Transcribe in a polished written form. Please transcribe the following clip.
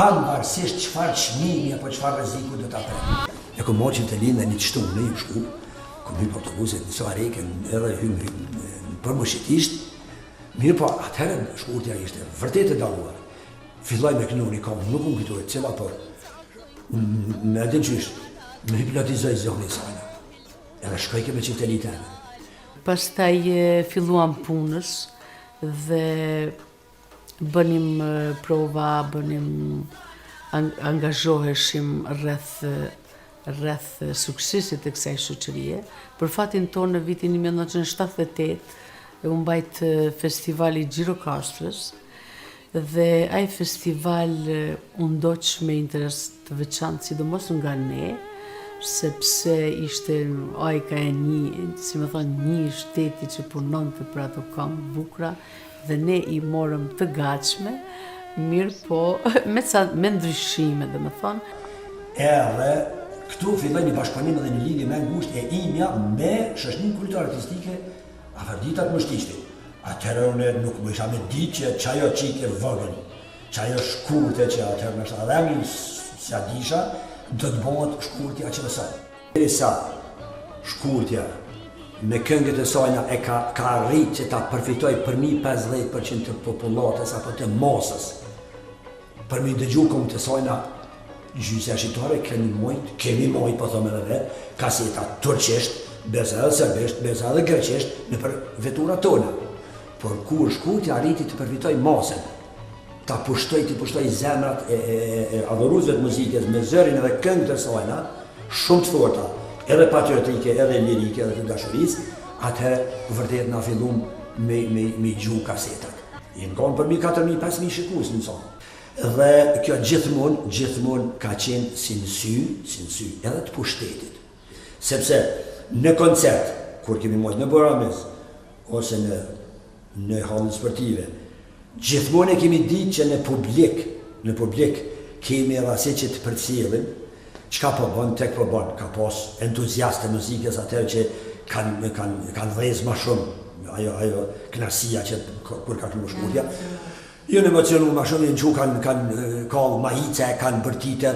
Varësisht çfarë çmimi apo çfarë rreziku do ta pret. E ku moçin të linë një shtunë në shku, ku mi autobuset në Sarajekën edhe hym përmoshitisht. Mirë po, atëherë shkurtja ishte vërtet e dalluar. Filloj me kënuri kom, nuk unë kujtohet cila, por me edhe qysh, me hipnotizoj zonë i sajna. Edhe shkoj ke me qiftelitene. Pastaj filluam punës dhe bënim prova, angazhoheshim rreth suksesit të kësaj shoqërie. Për fatin tonë në vitin 1978 u mbajt festivali Gjirokastrës dhe ai festival u ndoq me interes të veçantë, sidomos nga ne, sepse ishte ajka e një shteti që punonte për ato këngë bukura dhe ne i morëm të gatshme, mirë po me ndryshime dhe me thonë. Edhe këtu filloj një bashkëpunim dhe një lidhje me ngushtë e imja me shoqërinë kulturore artistike Aferditat Mështishti. Atëherë unë nuk më isha me ditë që çajo çike vogël, çajo shkurte që atëherë më shta dhe si a disha, do të bëhet shkurtja që mësoj. Derisa shkurtja me këngët e sajna e ka arrit që ta përfitoj për 50% të popullatës apo të masës. Për mi dëgju këngët e sajna gjysja shqiptare kemi mojt, po thome edhe vetë, kaseta turqisht, besa edhe serbisht, besa edhe greqisht në për veturat tona. Por kur shkurtja arriti të përfitoj masën, ta pushtoj zemrat e adhuruesve të muzikës me zërin edhe këngët e sajna, shumë të forta, edhe patriotike, edhe lirike, edhe të dashurisë, atëherë vërtet na fillum me gjuhë kasetat. Jenë konë për 4.000-5.000 shikues në zonë. Dhe kjo gjithmonë ka qenë si në sy, edhe të pushtetit. Sepse në koncert, kur kemi mojtë në Boramis, ose në hallën sportive, gjithmonë e kemi ditë që në publik kemi edhe asaj që të përcjellim, çka po bën, tek po bën, ka pas entuziastë muzikës atëherë që kanë vëz më shumë, ajo kënaqësia që kur ka qenë shkurtja. Jo në emocionu më shumë, në që kanë kallë mahice, kanë bërtite